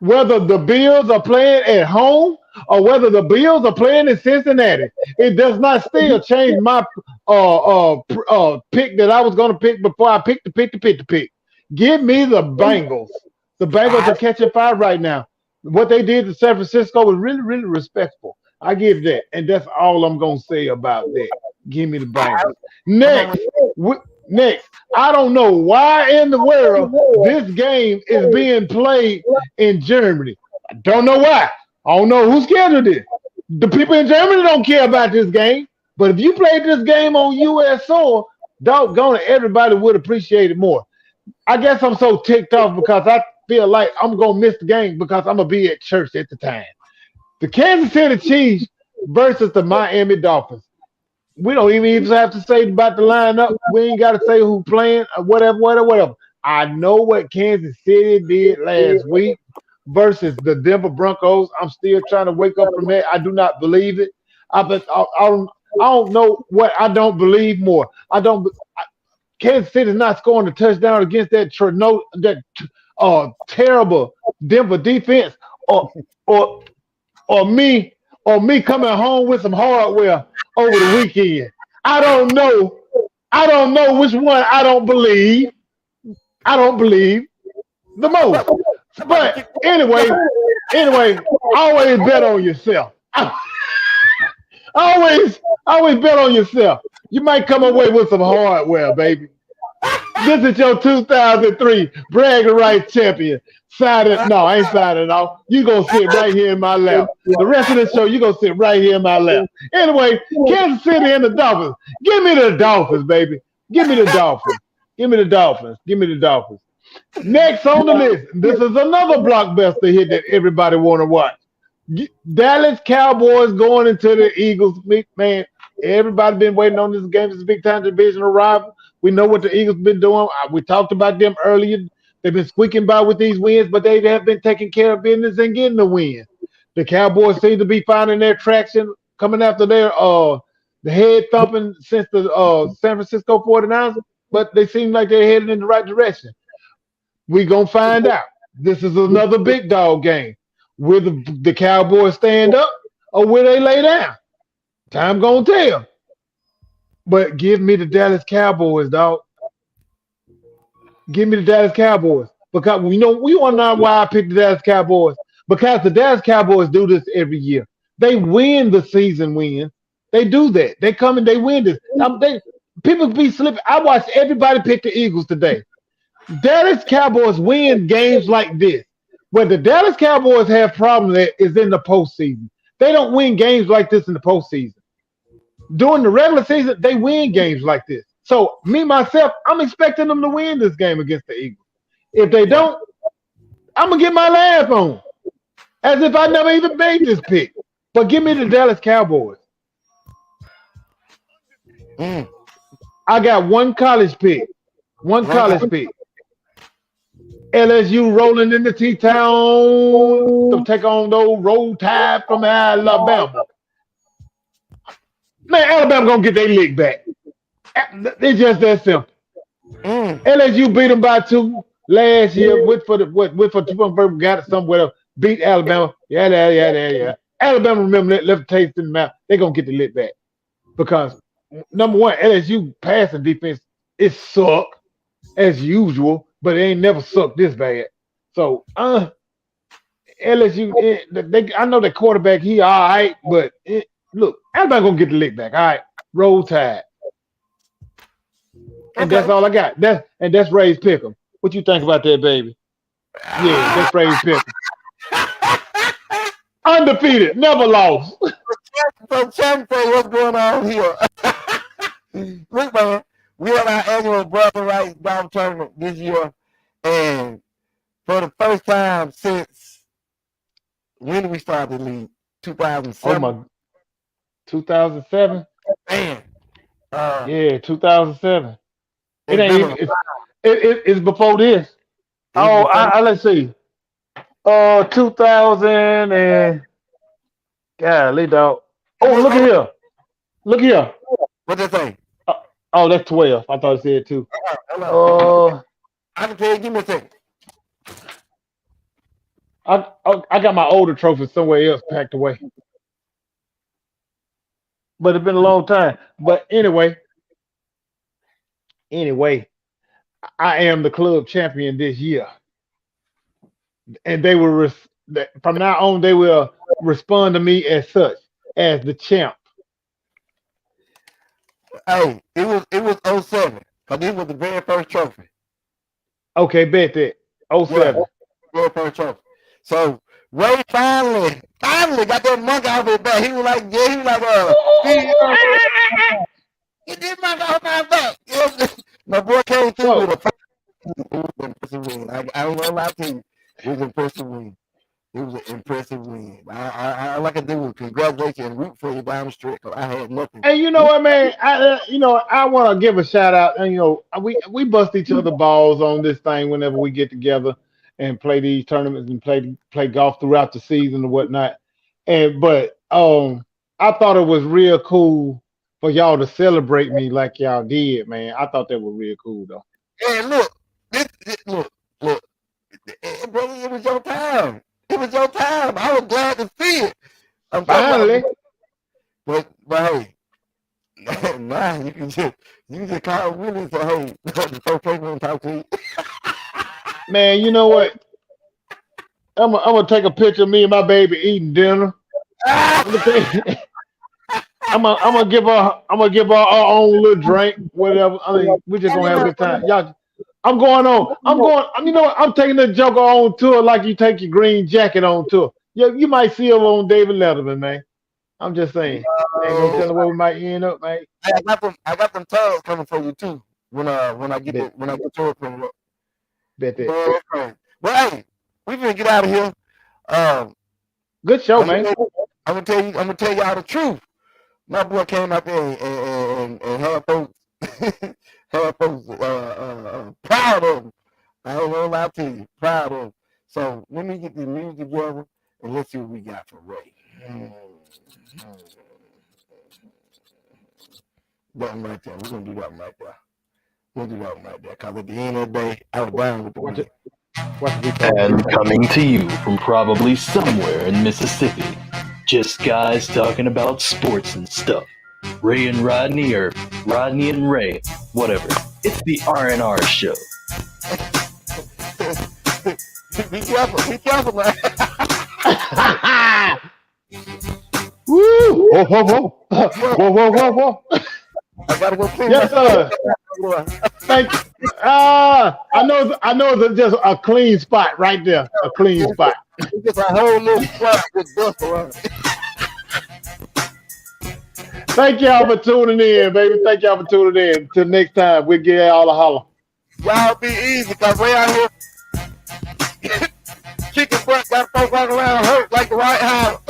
whether the Bills are playing at home or whether the Bills are playing in Cincinnati. It does not still change my pick that I was going to pick before I picked the pick. Give me the Bengals. The Bengals are catching fire right now. What they did to San Francisco was really, really respectful. I give that, and that's all I'm going to say about that. Give me the Bengals. Next, I don't know why in the world this game is being played in Germany. I don't know why. I don't know who scheduled it. The people in Germany don't care about this game. But if you played this game on U.S. soil, doggone it, everybody would appreciate it more. I guess I'm so ticked off because I feel like I'm going to miss the game because I'm going to be at church at the time. The Kansas City Chiefs versus the Miami Dolphins. We don't even have to say about the lineup. We ain't got to say who playing or whatever. I know what Kansas City did last week versus the Denver Broncos. I'm still trying to wake up from that. I do not believe it. I don't know what I don't believe more. Kansas City is not scoring a touchdown against that terrible Denver defense, or me coming home with some hardware over the weekend. I don't know which one I don't believe. I don't believe the most. But anyway, always bet on yourself. always bet on yourself. You might come away with some hardware, baby. This is your 2003 bragging rights champion. No, I ain't signing off. You gonna sit right here in my lap. The rest of the show, you gonna sit right here in my lap. Anyway, Kansas City and the Dolphins. Give me the Dolphins, baby. Give me the Dolphins. Next on the list, this is another blockbuster hit that everybody want to watch. Dallas Cowboys going into the Eagles. Man, everybody been waiting on this game. It's a big-time divisional rival. We know what the Eagles been doing. We talked about them earlier. They've been squeaking by with these wins, but they have been taking care of business and getting the win. The Cowboys seem to be finding their traction coming after their the head thumping since the San Francisco 49ers, but they seem like they're heading in the right direction. We're going to find out. This is another big dog game. Will the Cowboys stand up or will they lay down? Time going to tell. But give me the Dallas Cowboys, dog. Give me the Dallas Cowboys. Because we want to know why I picked the Dallas Cowboys. Because the Dallas Cowboys do this every year. They win the season wins. They do that. They come and they win this. People be slipping. I watched everybody pick the Eagles today. Dallas Cowboys win games like this. Where the Dallas Cowboys have problems is in the postseason. They don't win games like this in the postseason. During the regular season, they win games like this. So, myself, I'm expecting them to win this game against the Eagles. If they don't, I'm going to get my laugh on. As if I never even made this pick. But give me the Dallas Cowboys. I got one college pick. LSU rolling into T-Town to take on those Roll Tide from Alabama. Man, Alabama going to get their lick back. It's just that simple. LSU beat them by 2 last year. Went for 2 got it somewhere. Beat Alabama. Yeah. Alabama, remember that, left a taste in the mouth. They're going to get the lick back. Because, number one, LSU passing defense, it sucked as usual, but it ain't never sucked this bad. So, LSU, I know the quarterback, he all right, but look, Alabama going to get the lick back. All right, Roll Tide. And that's all I got. That's Ray's Pick'em. What you think about that, baby? Yeah, that's Ray's Pick'em. Undefeated, never lost. So, what's going on here? Look, man, we had our annual Brother Rights Golf Tournament this year, and for the first time since when did we start the league? 2007. Oh my, 2007. Man, yeah, 2007. It's before this. Let's see. 2000 and golly, dog. Oh, look here. What's that thing? Oh, that's 12. I thought it said 2. I can tell you. Give me a second. I got my older trophy somewhere else packed away. But it's been a long time. But anyway, I am the club champion this year, and they will from now on they will respond to me as such as the champ. Hey, it was '07 because this was the very first trophy. Okay, bet that. Oh Yeah, 07. very first trophy. So Ray finally got that monkey off his back. He was like, yeah, he was like, get this monkey off my back. My boy came through So, with a it was an impressive win. I don't know lie to you. It was an impressive win. It was an impressive win. All I can do was congratulate you and root for you down the street because I had nothing. and you know what, man? I want to give a shout out. And we bust each other balls on this thing whenever we get together and play these tournaments and play golf throughout the season and whatnot. But I thought it was real cool for y'all to celebrate me like y'all did, man. I thought that was real cool though. And look, look, brother, it was your time. It was your time. I was glad to see it. I'm Finally, but hey, man, you can just call Willie and say, hey, the first person want to talk to you. man, you know what? I'm gonna take a picture of me and my baby eating dinner. I'm gonna give her our own little drink, whatever. I mean, we're just gonna have a good time. Y'all, I'm going on. You know what? I'm taking the Joker on tour like you take your green jacket on tour. You might see him on David Letterman, man. I'm just saying. Ain't no telling where we might end up, man. I got them tags coming for you too when I get yours from up. Bet that. But hey, we finna get out of here. Good show, man. I'm gonna tell y'all the truth. My boy came out there and had folks proud of him. I don't know lie to you, proud of him. So let me get the music together and let's see what we got for Ray. That one right there. We're gonna do that one right there. We'll do that one right there. Cause at the end of the day, I was down with the win. And coming to you from probably somewhere in Mississippi, just guys talking about sports and stuff. Ray and Rodney, or Rodney and Ray, whatever. It's the R&R show. Be careful, man. Woo! Whoa. I gotta go clean Yes, sir. Thank you. I know it's just a clean spot right there. A clean spot. It's just a whole little spot with dust around. Thank y'all for tuning in, baby. Thank y'all for tuning in. Till next time, we'll give y'all a holler. Y'all be easy, cause way out here, chicken butt got folks walking around hurt like the White House.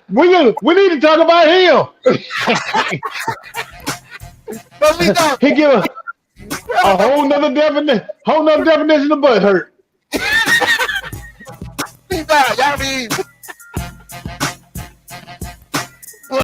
We need to talk about him. But we don't. He give a whole nother definition of butt hurt. Peace out. Y'all be easy.